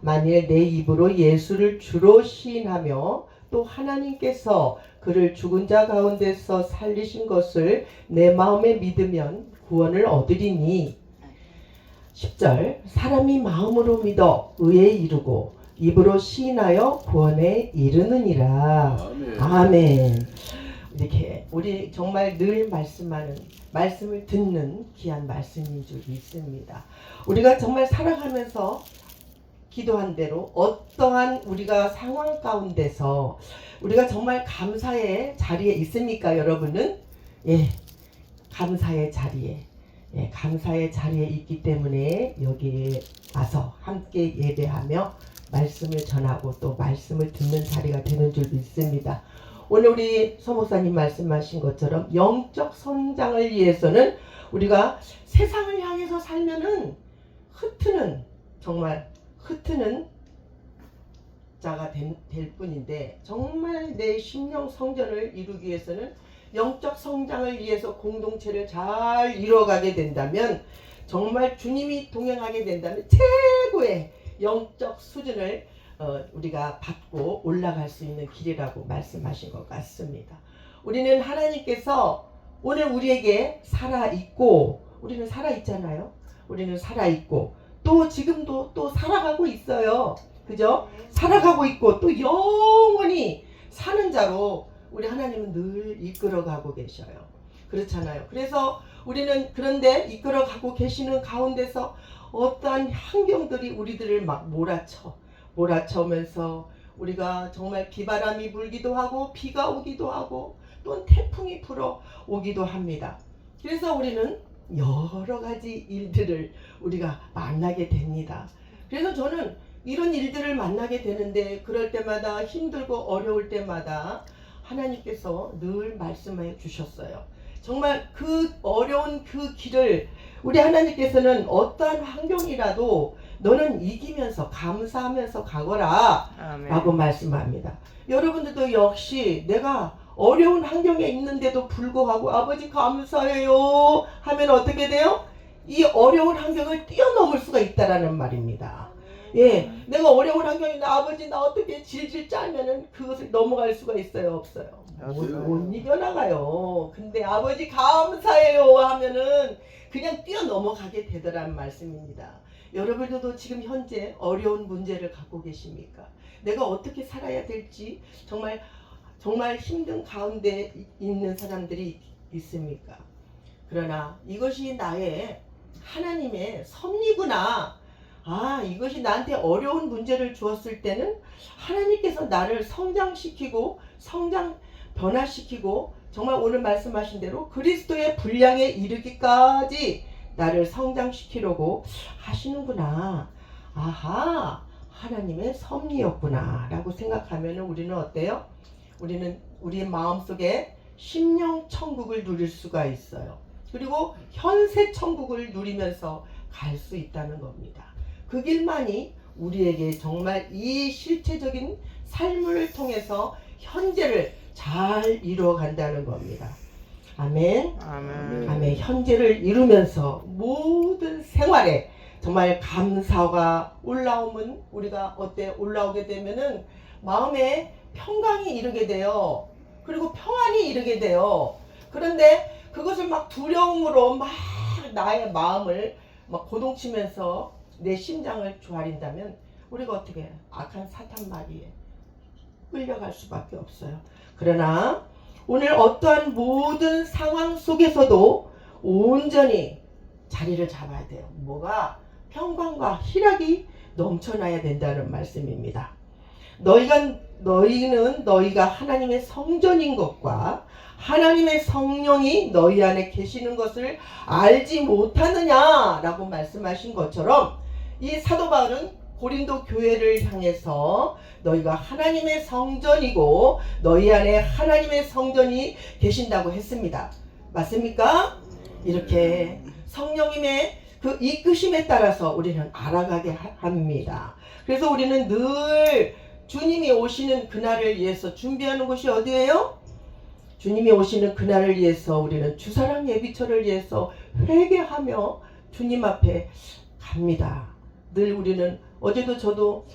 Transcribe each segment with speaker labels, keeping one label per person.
Speaker 1: 만일 내 입으로 예수를 주로 시인하며 또 하나님께서 그를 죽은 자 가운데서 살리신 것을 내 마음에 믿으면 구원을 얻으리니. 10절 사람이 마음으로 믿어 의에 이르고 입으로 시인하여 구원에 이르느니라.
Speaker 2: 아멘.
Speaker 1: 아멘. 이렇게 우리 정말 늘 말씀하는, 말씀을 듣는 귀한 말씀인 줄 믿습니다. 우리가 정말 살아가면서 기도한 대로 어떠한 우리가 상황 가운데서 우리가 정말 감사의 자리에 있습니까? 여러분은 예, 감사의 자리에, 예, 감사의 자리에 있기 때문에 여기에 와서 함께 예배하며 말씀을 전하고 또 말씀을 듣는 자리가 되는 줄 믿습니다. 오늘 우리 서목사님 말씀하신 것처럼 영적 성장을 위해서는 우리가 세상을 향해서 살면은 정말 흩트는 자가 될 뿐인데, 정말 내 심령 성전을 이루기 위해서는 영적 성장을 위해서 공동체를 잘 이루어가게 된다면, 정말 주님이 동행하게 된다면 최고의 영적 수준을 우리가 받고 올라갈 수 있는 길이라고 말씀하신 것 같습니다. 우리는 하나님께서 오늘 우리에게 살아있고, 우리는 살아있잖아요. 우리는 살아있고 또 지금도 또 살아가고 있어요. 그죠? 살아가고 있고 또 영원히 사는 자로 우리 하나님은 늘 이끌어가고 계셔요. 그렇잖아요. 그래서 우리는 그런데 이끌어가고 계시는 가운데서 어떠한 환경들이 우리들을 막 몰아쳐오면서 우리가 정말 비바람이 불기도 하고 비가 오기도 하고 또 태풍이 불어 오기도 합니다. 그래서 우리는 여러 가지 일들을 우리가 만나게 됩니다. 그래서 저는 이런 일들을 만나게 되는데, 그럴 때마다 힘들고 어려울 때마다 하나님께서 늘 말씀해 주셨어요. 정말 그 어려운 그 길을 우리 하나님께서는 어떠한 환경이라도 너는 이기면서 감사하면서 가거라. 아멘. 라고 말씀합니다. 여러분들도 역시 내가 어려운 환경에 있는데도 불구하고 아버지 감사해요 하면 어떻게 돼요? 이 어려운 환경을 뛰어넘을 수가 있다라는 말입니다. 예, 내가 어려운 환경인데 아버지 나 어떻게 질질 짜면은 그것을 넘어갈 수가 있어요, 없어요? 못 이겨나가요. 근데 아버지 감사해요 하면은 그냥 뛰어넘어가게 되더란 말씀입니다. 여러분들도 지금 현재 어려운 문제를 갖고 계십니까? 내가 어떻게 살아야 될지 정말 힘든 가운데 있는 사람들이 있습니까? 그러나 이것이 나의 하나님의 섭리구나. 이것이 나한테 어려운 문제를 주었을 때는 하나님께서 나를 성장시키고 변화시키고 정말 오늘 말씀하신 대로 그리스도의 분량에 이르기까지 나를 성장시키려고 하시는구나. 하나님의 섭리였구나 라고 생각하면 우리는 어때요? 우리는 우리의 마음속에 심령 천국을 누릴 수가 있어요. 그리고 현세 천국을 누리면서 갈 수 있다는 겁니다. 그 길만이 우리에게 정말 이 실체적인 삶을 통해서 현재를 잘 이루어 간다는 겁니다. 아멘.
Speaker 2: 아멘.
Speaker 1: 아멘. 현재를 이루면서 모든 생활에 정말 감사가 올라오면 우리가 올라오게 되면은 마음에 평강이 이르게 돼요. 그리고 평안이 이르게 돼요. 그런데 그것을 막 두려움으로 막 나의 마음을 막 고동치면서 내 심장을 조아린다면 우리가 어떻게 해요? 악한 사탄 마귀에 끌려갈 수밖에 없어요. 그러나 오늘 어떠한 모든 상황 속에서도 온전히 자리를 잡아야 돼요. 뭐가? 평강과 희락이 넘쳐나야 된다는 말씀입니다. 너희는 너희가 하나님의 성전인 것과 하나님의 성령이 너희 안에 계시는 것을 알지 못하느냐라고 말씀하신 것처럼, 이 사도 바울은 고린도 교회를 향해서 너희가 하나님의 성전이고 너희 안에 하나님의 성전이 계신다고 했습니다. 맞습니까? 이렇게 성령님의 그 이끄심에 따라서 우리는 알아가게 합니다. 그래서 우리는 늘 주님이 오시는 그날을 위해서 준비하는 곳이 어디예요? 주님이 오시는 그날을 위해서 우리는 주사랑 예비처를 위해서 회개하며 주님 앞에 갑니다. 늘 우리는 어제도 저도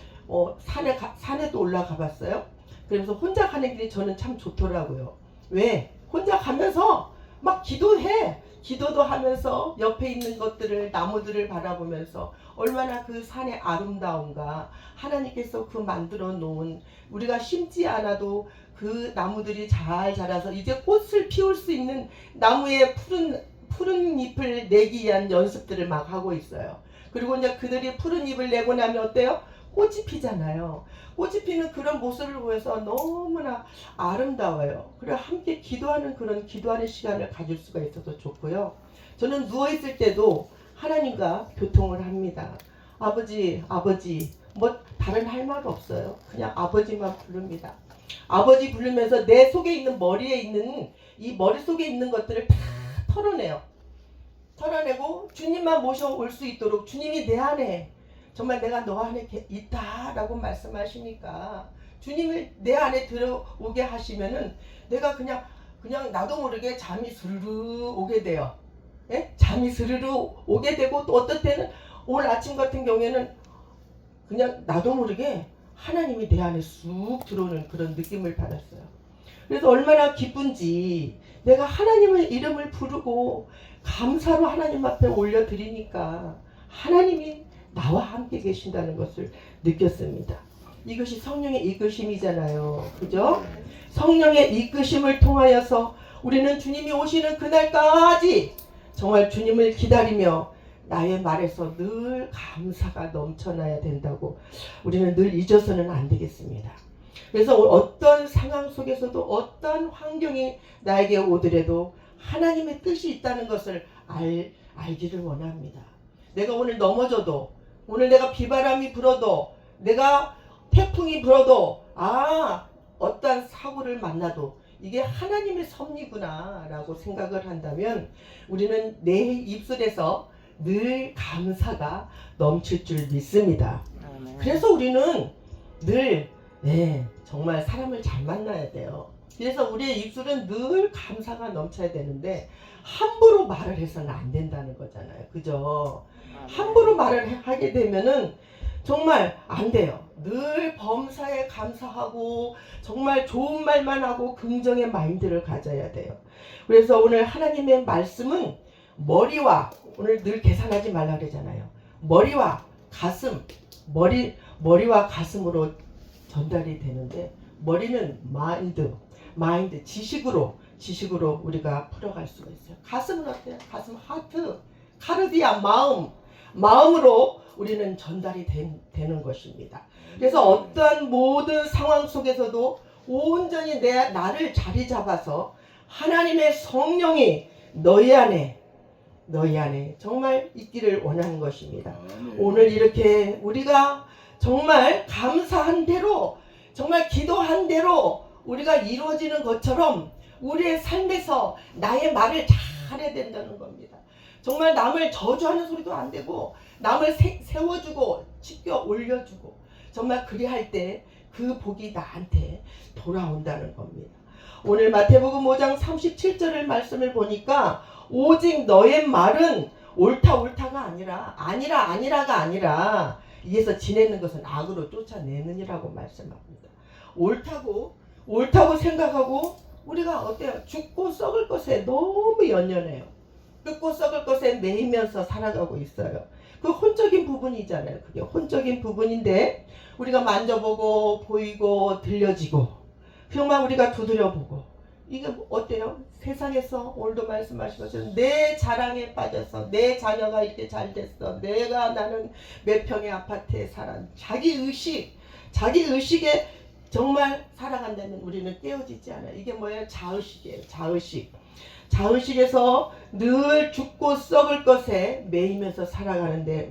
Speaker 1: 산에도 올라가 봤어요. 그러면서 혼자 가는 길이 저는 참 좋더라고요. 왜? 혼자 가면서 막 기도해. 기도도 하면서 옆에 있는 것들을 나무들을 바라보면서 얼마나 그 산의 아름다움과 하나님께서 그 만들어 놓은 우리가 심지 않아도 그 나무들이 잘 자라서 이제 꽃을 피울 수 있는 나무의 푸른 잎을 내기 위한 연습들을 막 하고 있어요. 그리고 이제 그들이 푸른 잎을 내고 나면 어때요? 꽃이 피잖아요. 꽃이 피는 그런 모습을 보면서 너무나 아름다워요. 그리고 함께 기도하는 그런 기도하는 시간을 가질 수가 있어서 좋고요. 저는 누워있을 때도 하나님과 교통을 합니다. 아버지, 아버지, 뭐 다른 할 말 없어요. 그냥 아버지만 부릅니다. 아버지 부르면서 내 속에 있는 머리에 있는 이 머릿속에 있는 것들을 다 털어내요. 털어내고 주님만 모셔올 수 있도록 주님이 내 안에 정말 내가 너 안에 있다라고 말씀하시니까 주님을 내 안에 들어오게 하시면은 내가 그냥 나도 모르게 잠이 스르르 오게 돼요. 예? 잠이 스르르 오게 되고 또 어떨 때는 오늘 아침 같은 경우에는 그냥 나도 모르게 하나님이 내 안에 쑥 들어오는 그런 느낌을 받았어요. 그래서 얼마나 기쁜지 내가 하나님의 이름을 부르고 감사로 하나님 앞에 올려드리니까 하나님이 나와 함께 계신다는 것을 느꼈습니다. 이것이 성령의 이끄심이잖아요. 그죠? 성령의 이끄심을 통하여서 우리는 주님이 오시는 그날까지 정말 주님을 기다리며 나의 말에서 늘 감사가 넘쳐나야 된다고 우리는 늘 잊어서는 안 되겠습니다. 그래서 어떤 상황 속에서도 어떤 환경이 나에게 오더라도 하나님의 뜻이 있다는 것을 알기를 원합니다. 내가 오늘 넘어져도 오늘 내가 비바람이 불어도 내가 태풍이 불어도 어떠한 사고를 만나도 이게 하나님의 섭리구나 라고 생각을 한다면 우리는 내 입술에서 늘 감사가 넘칠 줄 믿습니다. 그래서 우리는 늘 정말 사람을 잘 만나야 돼요. 그래서 우리의 입술은 늘 감사가 넘쳐야 되는데 함부로 말을 해서는 안 된다는 거잖아요. 그죠? 함부로 말을 하게 되면은 정말 안 돼요. 늘 범사에 감사하고 정말 좋은 말만 하고 긍정의 마인드를 가져야 돼요. 그래서 오늘 하나님의 말씀은 머리와 오늘 늘 계산하지 말라 그러잖아요. 머리와 가슴, 머리와 가슴으로 전달이 되는데 머리는 마인드, 지식으로 우리가 풀어갈 수가 있어요. 가슴은 어때요? 가슴 하트, 카르디아 마음으로 우리는 전달이 되는 것입니다. 그래서 어떠한 모든 상황 속에서도 온전히 나를 자리 잡아서 하나님의 성령이 너희 안에 정말 있기를 원하는 것입니다. 오늘 이렇게 우리가 정말 감사한 대로 정말 기도한 대로 우리가 이루어지는 것처럼 우리의 삶에서 나의 말을 잘해야 된다는 겁니다. 정말 남을 저주하는 소리도 안 되고 남을 세워주고 치켜 올려주고 정말 그리할 때 그 복이 나한테 돌아온다는 겁니다. 오늘 마태복음 5장 37절의 말씀을 보니까 오직 너의 말은 옳다가 아니라가 아니라 이에서 지내는 것은 악으로 쫓아내느니라고 말씀합니다. 옳다고 생각하고 우리가 어때요? 죽고 썩을 것에 너무 연연해요. 죽고 썩을 것에 매이면서 살아가고 있어요. 그 혼적인 부분이잖아요. 그게 혼적인 부분인데 우리가 만져보고 보이고 들려지고 정말 우리가 두드려보고 이게 어때요? 세상에서 오늘도 말씀하신 것처럼 내 자랑에 빠져서 내 자녀가 이렇게 잘 됐어. 나는 몇 평의 아파트에 살아. 자기 의식에 정말 살아간다면 우리는 깨어지지 않아요. 이게 뭐예요? 자의식이에요. 자의식에서 늘 죽고 썩을 것에 매이면서 살아가는데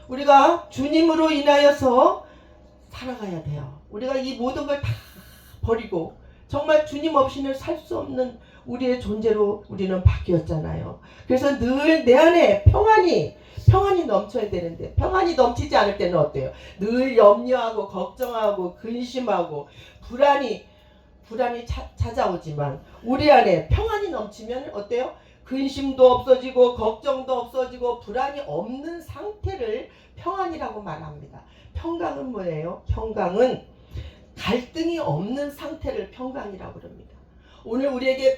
Speaker 1: 우리가 주님으로 인하여서 살아가야 돼요. 우리가 이 모든 걸 다 버리고 정말 주님 없이는 살 수 없는 우리의 존재로 우리는 바뀌었잖아요. 그래서 늘 내 안에 평안이 넘쳐야 되는데 평안이 넘치지 않을 때는 어때요? 늘 염려하고 걱정하고 근심하고 불안이 찾아오지만 우리 안에 평안이 넘치면 어때요? 근심도 없어지고 걱정도 없어지고 불안이 없는 상태를 평안이라고 말합니다. 평강은 뭐예요? 평강은 갈등이 없는 상태를 평강이라고 그럽니다. 오늘 우리에게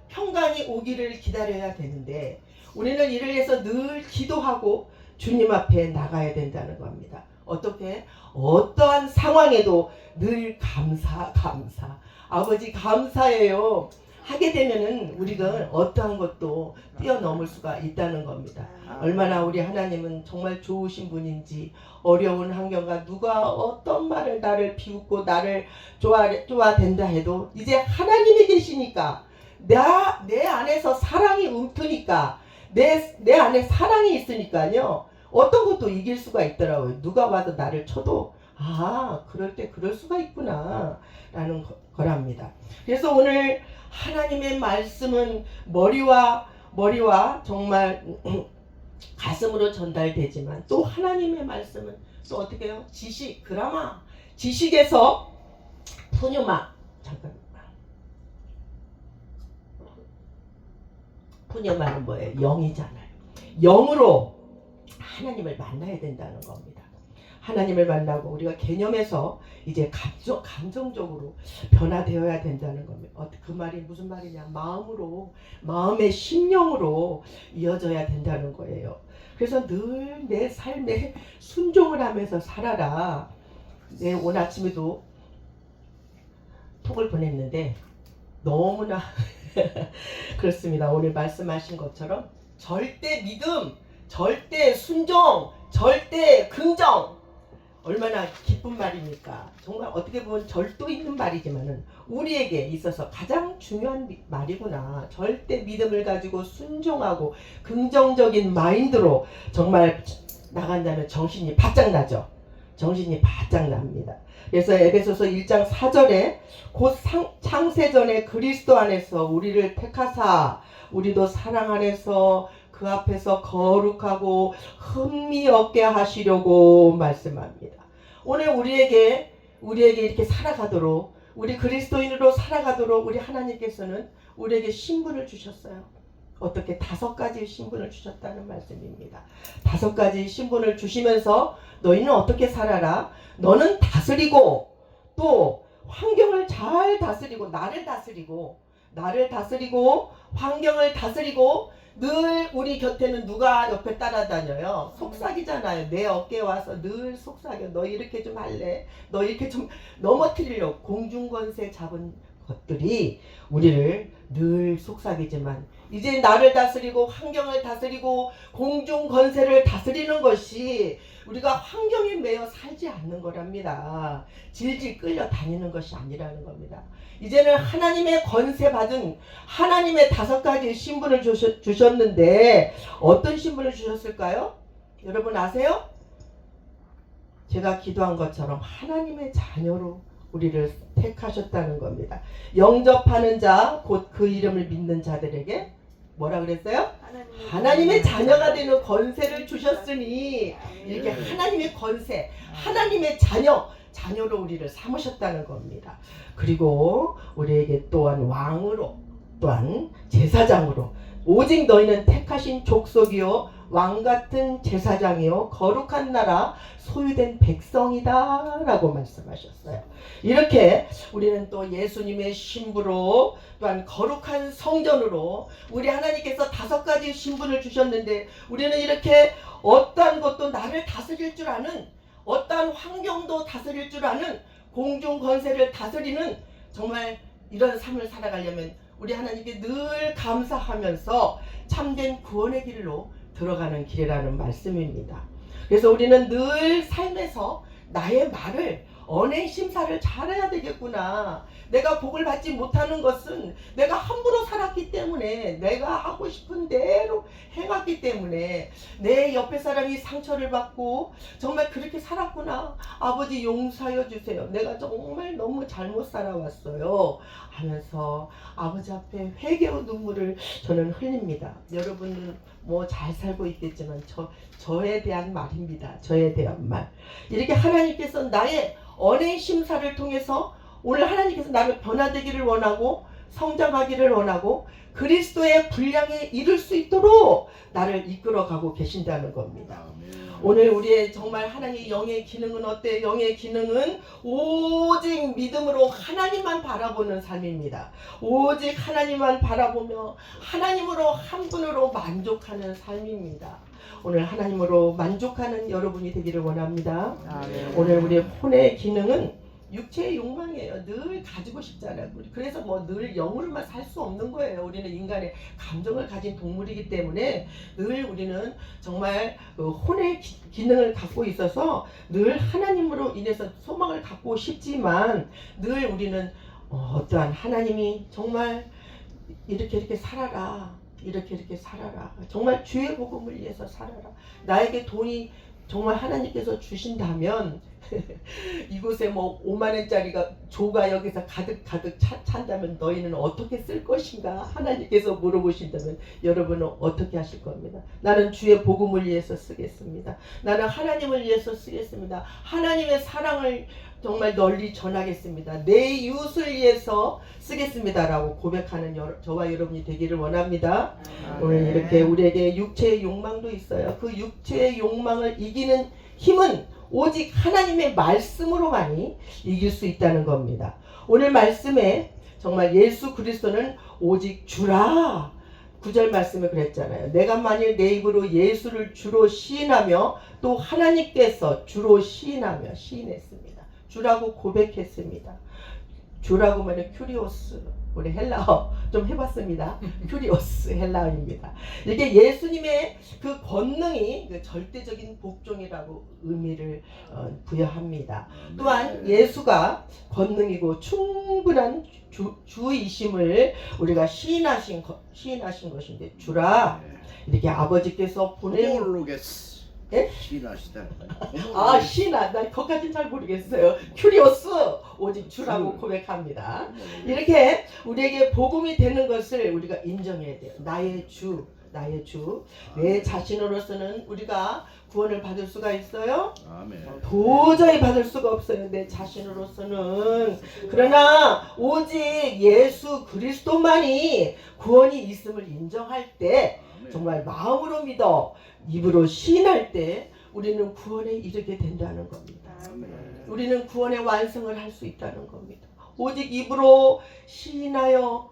Speaker 1: 평강이 오기를 기다려야 되는데 우리는 이를 위해서 늘 기도하고 주님 앞에 나가야 된다는 겁니다. 어떻게? 어떠한 상황에도 늘 감사. 아버지 감사해요. 하게 되면은 우리가 어떠한 것도 뛰어넘을 수가 있다는 겁니다. 얼마나 우리 하나님은 정말 좋으신 분인지 어려운 환경과 누가 어떤 말을 나를 비웃고 나를 좋아된다 해도 이제 하나님이 계시니까 내 안에서 사랑이 움트니까 내 안에 사랑이 있으니까요. 어떤 것도 이길 수가 있더라고요. 누가 와도 나를 쳐도 그럴 때 그럴 수가 있구나 라는 거랍니다. 그래서 오늘 하나님의 말씀은 머리와 정말 가슴으로 전달되지만 또 하나님의 말씀은 또 어떻게 해요? 지식, 그라마, 지식에서 푸뉴마, 푸뉴마는 뭐예요? 영이잖아요. 영으로 하나님을 만나야 된다는 겁니다. 하나님을 만나고 우리가 개념에서 이제 감정적으로 변화되어야 된다는 겁니다. 그 말이 무슨 말이냐? 마음의 심령으로 이어져야 된다는 거예요. 그래서 늘 내 삶에 순종을 하면서 살아라. 오늘 아침에도 톡을 보냈는데 너무나 그렇습니다. 오늘 말씀하신 것처럼 절대 믿음, 절대 순종, 절대 긍정, 얼마나 기쁜 말입니까? 정말 어떻게 보면 절도 있는 말이지만은 우리에게 있어서 가장 중요한 말이구나. 절대 믿음을 가지고 순종하고 긍정적인 마인드로 정말 나간다면 정신이 바짝 나죠. 정신이 바짝 납니다. 그래서 에베소서 1장 4절에 곧 창세전에 그리스도 안에서 우리를 택하사 우리도 사랑 안에서 그 앞에서 거룩하고 흠이 없게 하시려고 말씀합니다. 오늘 우리에게 이렇게 살아가도록, 우리 그리스도인으로 살아가도록 우리 하나님께서는 우리에게 신분을 주셨어요. 어떻게 5가지 신분을 주셨다는 말씀입니다. 5가지 신분을 주시면서 너희는 어떻게 살아라? 너는 다스리고 또 환경을 잘 다스리고 나를 다스리고 환경을 다스리고 늘 우리 곁에는 누가 옆에 따라다녀요? 속삭이잖아요. 내 어깨에 와서 늘 속삭여. 너 이렇게 좀 할래? 너 이렇게 좀 넘어뜨리려고 공중권세 잡은 것들이 우리를 늘 속삭이지만 이제 나를 다스리고 환경을 다스리고 공중권세를 다스리는 것이 우리가 환경에 매여 살지 않는 거랍니다. 질질 끌려다니는 것이 아니라는 겁니다. 이제는 하나님의 권세 받은 하나님의 5가지 신분을 주셨는데 어떤 신분을 주셨을까요? 여러분 아세요? 제가 기도한 것처럼 하나님의 자녀로 우리를 택하셨다는 겁니다. 영접하는 자, 곧 그 이름을 믿는 자들에게 뭐라 그랬어요? 하나님의 자녀가 되는 권세를 주셨으니 이렇게 하나님의 권세, 하나님의 자녀로 우리를 삼으셨다는 겁니다. 그리고 우리에게 또한 왕으로, 또한 제사장으로, 오직 너희는 택하신 족속이요 왕같은 제사장이요 거룩한 나라 소유된 백성이다 라고 말씀하셨어요. 이렇게 우리는 또 예수님의 신부로 또한 거룩한 성전으로 우리 하나님께서 5가지 신분을 주셨는데 우리는 이렇게 어떠한 것도 나를 다스릴 줄 아는, 어떠한 환경도 다스릴 줄 아는, 공중 권세를 다스리는 정말 이런 삶을 살아가려면 우리 하나님께 늘 감사하면서 참된 구원의 길로 들어가는 길이라는 말씀입니다. 그래서 우리는 늘 삶에서 나의 말을 언행 심사를 잘해야 되겠구나. 내가 복을 받지 못하는 것은 내가 함부로 살았기 때문에, 내가 하고 싶은 대로 행했기 때문에 내 옆에 사람이 상처를 받고 정말 그렇게 살았구나. 아버지 용서하여 주세요. 내가 정말 너무 잘못 살아왔어요 하면서 아버지 앞에 회개의 눈물을 저는 흘립니다. 여러분은 뭐 잘 살고 있겠지만 저에 대한 말입니다. 저에 대한 말. 이렇게 하나님께서 나의 언행 심사를 통해서 오늘 하나님께서 나를 변화되기를 원하고 성장하기를 원하고 그리스도의 분량에 이를 수 있도록 나를 이끌어가고 계신다는 겁니다. 오늘 우리의 정말 하나님의 영의 기능은 어때요? 영의 기능은 오직 믿음으로 하나님만 바라보는 삶입니다. 오직 하나님만 바라보며 하나님으로 한 분으로 만족하는 삶입니다. 오늘 하나님으로 만족하는 여러분이 되기를 원합니다. 오늘 우리의 혼의 기능은 육체의 욕망이에요. 늘 가지고 싶잖아요. 그래서 뭐 늘 영으로만 살 수 없는 거예요. 우리는 인간의 감정을 가진 동물이기 때문에 늘 우리는 정말 그 혼의 기능을 갖고 있어서 늘 하나님으로 인해서 소망을 갖고 싶지만 늘 우리는 어떠한 하나님이 정말 이렇게 살아라. 이렇게 살아라. 정말 주의 복음을 위해서 살아라. 나에게 돈이 정말 하나님께서 주신다면 이곳에 뭐 5만 원짜리가 조가 여기서 가득 찬다면 너희는 어떻게 쓸 것인가? 하나님께서 물어보신다면 여러분은 어떻게 하실 겁니다. 나는 주의 복음을 위해서 쓰겠습니다. 나는 하나님을 위해서 쓰겠습니다. 하나님의 사랑을 정말 널리 전하겠습니다. 내 이웃을 위해서 쓰겠습니다라고 고백하는 저와 여러분이 되기를 원합니다. 오늘 이렇게 우리에게 육체의 욕망도 있어요. 그 육체의 욕망을 이기는 힘은 오직 하나님의 말씀으로만이 이길 수 있다는 겁니다. 오늘 말씀에 정말 예수 그리스도는 오직 주라. 9절 말씀에 그랬잖아요. 내가 만일 내 입으로 예수를 주로 시인하며 또 하나님께서 주로 시인했습니다. 주라고 고백했습니다. 주라고 하면 큐리오스, 우리 헬라어 좀 해봤습니다. 큐리오스 헬라어입니다. 이게 예수님의 그 권능이 그 절대적인 복종이라고 의미를 부여합니다. 또한 예수가 권능이고 충분한 주이심을 우리가 시인하신 것인데 주라 이렇게 아버지께서 보낸
Speaker 2: 예? 시인하시다.
Speaker 1: 시나 난 거기까지는 잘 모르겠어요. 큐리오스 오직 주라고 고백합니다. 이렇게 우리에게 복음이 되는 것을 우리가 인정해야 돼요. 나의 주. 내 자신으로서는 우리가 구원을 받을 수가 있어요? 도저히 받을 수가 없어요. 내 자신으로서는. 그러나 오직 예수 그리스도만이 구원이 있음을 인정할 때 정말 마음으로 믿어 입으로 시인할 때 우리는 구원에 이르게 된다는 겁니다. 우리는 구원의 완성을 할 수 있다는 겁니다. 오직 입으로 시인하여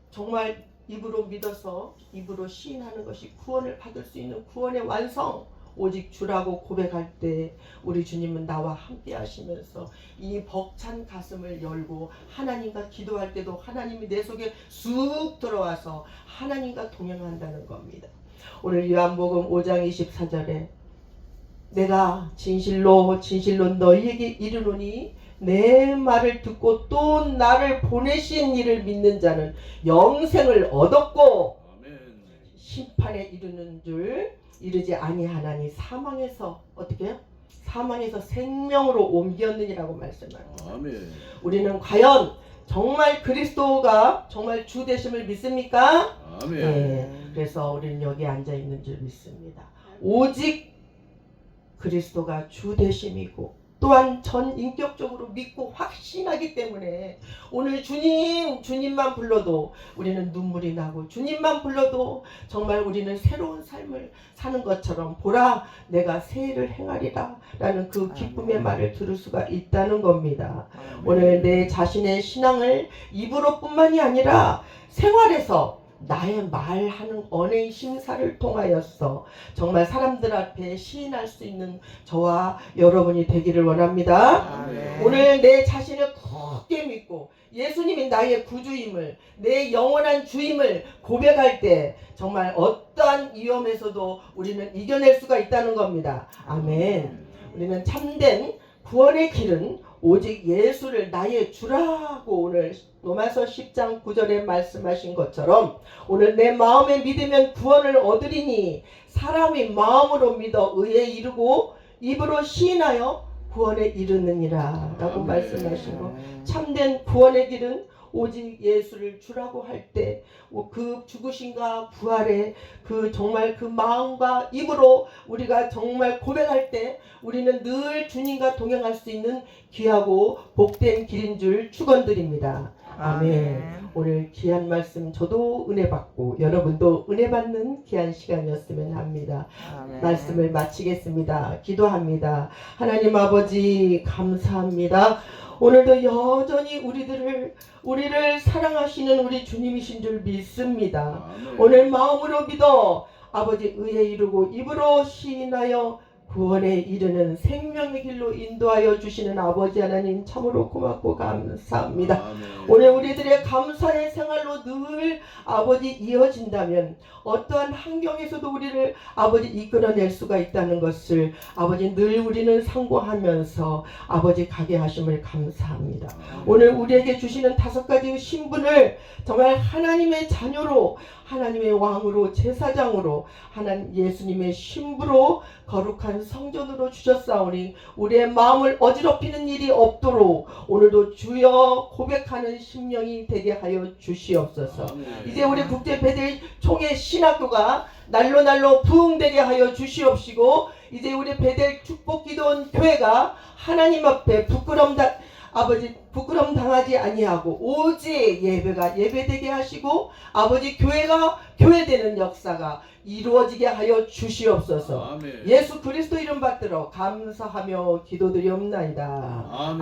Speaker 1: 정말 입으로 믿어서 입으로 시인하는 것이 구원을 받을 수 있는 구원의 완성. 오직 주라고 고백할 때 우리 주님은 나와 함께 하시면서 이 벅찬 가슴을 열고 하나님과 기도할 때도 하나님이 내 속에 쑥 들어와서 하나님과 동행한다는 겁니다. 오늘 요한복음 5장 24절에 내가 진실로 너희에게 이르노니 내 말을 듣고 또 나를 보내신 이를 믿는 자는 영생을 얻었고 심판에 이르지 아니하나니 사망에서 어떻게 해요? 사망에서 생명으로 옮겼느니라고 말씀합니다. 우리는 과연 정말 그리스도가 정말 주 되심을 믿습니까? 네, 그래서 우리는 여기 앉아 있는 줄 믿습니다. 오직 그리스도가 주 되심이고 또한 전 인격적으로 믿고 확신하기 때문에 오늘 주님만 불러도 우리는 눈물이 나고 주님만 불러도 정말 우리는 새로운 삶을 사는 것처럼 보라 내가 새 일을 행하리라 라는 그 기쁨의 말을 들을 수가 있다는 겁니다. 오늘 내 자신의 신앙을 입으로뿐만이 아니라 생활에서 나의 말하는 언어의 심사를 통하여서 정말 사람들 앞에 시인할 수 있는 저와 여러분이 되기를 원합니다. 오늘 내 자신을 굳게 믿고 예수님이 나의 구주임을 내 영원한 주임을 고백할 때 정말 어떠한 위험에서도 우리는 이겨낼 수가 있다는 겁니다. 아멘. 우리는 참된 구원의 길은 오직 예수를 나의 주라고 오늘 로마서 10장 9절에 말씀하신 것처럼 오늘 내 마음에 믿으면 구원을 얻으리니 사람이 마음으로 믿어 의에 이르고 입으로 시인하여 구원에 이르느니라 라고 말씀하신 거. 참된 구원의 길은 오직 예수를 주라고 할 때 그 죽으심과 부활의 그 정말 그 마음과 입으로 우리가 정말 고백할 때 우리는 늘 주님과 동행할 수 있는 귀하고 복된 길인 줄 축원드립니다. 아멘. 오늘 귀한 말씀 저도 은혜 받고 여러분도 은혜 받는 귀한 시간이었으면 합니다. 말씀을 마치겠습니다. 기도합니다. 하나님 아버지 감사합니다. 오늘도 여전히 우리를 사랑하시는 우리 주님이신 줄 믿습니다.
Speaker 2: 아멘.
Speaker 1: 오늘 마음으로 믿어 아버지 의에 이르고 입으로 시인하여 구원에 이르는 생명의 길로 인도하여 주시는 아버지 하나님 참으로 고맙고 감사합니다.
Speaker 2: 아멘.
Speaker 1: 오늘 우리들의 감사의 생활로 늘 아버지 이어진다면 어떠한 환경에서도 우리를 아버지 이끌어낼 수가 있다는 것을 아버지 늘 우리는 상고하면서 아버지 가게 하심을 감사합니다. 오늘 우리에게 주시는 5가지의 신분을 정말 하나님의 자녀로 하나님의 왕으로 제사장으로 하나님 예수님의 신부로 거룩한 성전으로 주셨사오니 우리의 마음을 어지럽히는 일이 없도록 오늘도 주여 고백하는 심령이 되게 하여 주시옵소서.
Speaker 2: 아멘.
Speaker 1: 이제 우리 국제 베델 총회 신학교가 날로 부흥되게 하여 주시옵시고 이제 우리 베델 축복기도원 교회가 하나님 앞에 부끄럼 당하지 아니하고 오직 예배가 예배되게 하시고 아버지 교회가 교회되는 역사가 이루어지게 하여 주시옵소서.
Speaker 2: 아멘.
Speaker 1: 예수 그리스도 이름 받들어 감사하며 기도드리옵나이다.
Speaker 2: 아멘.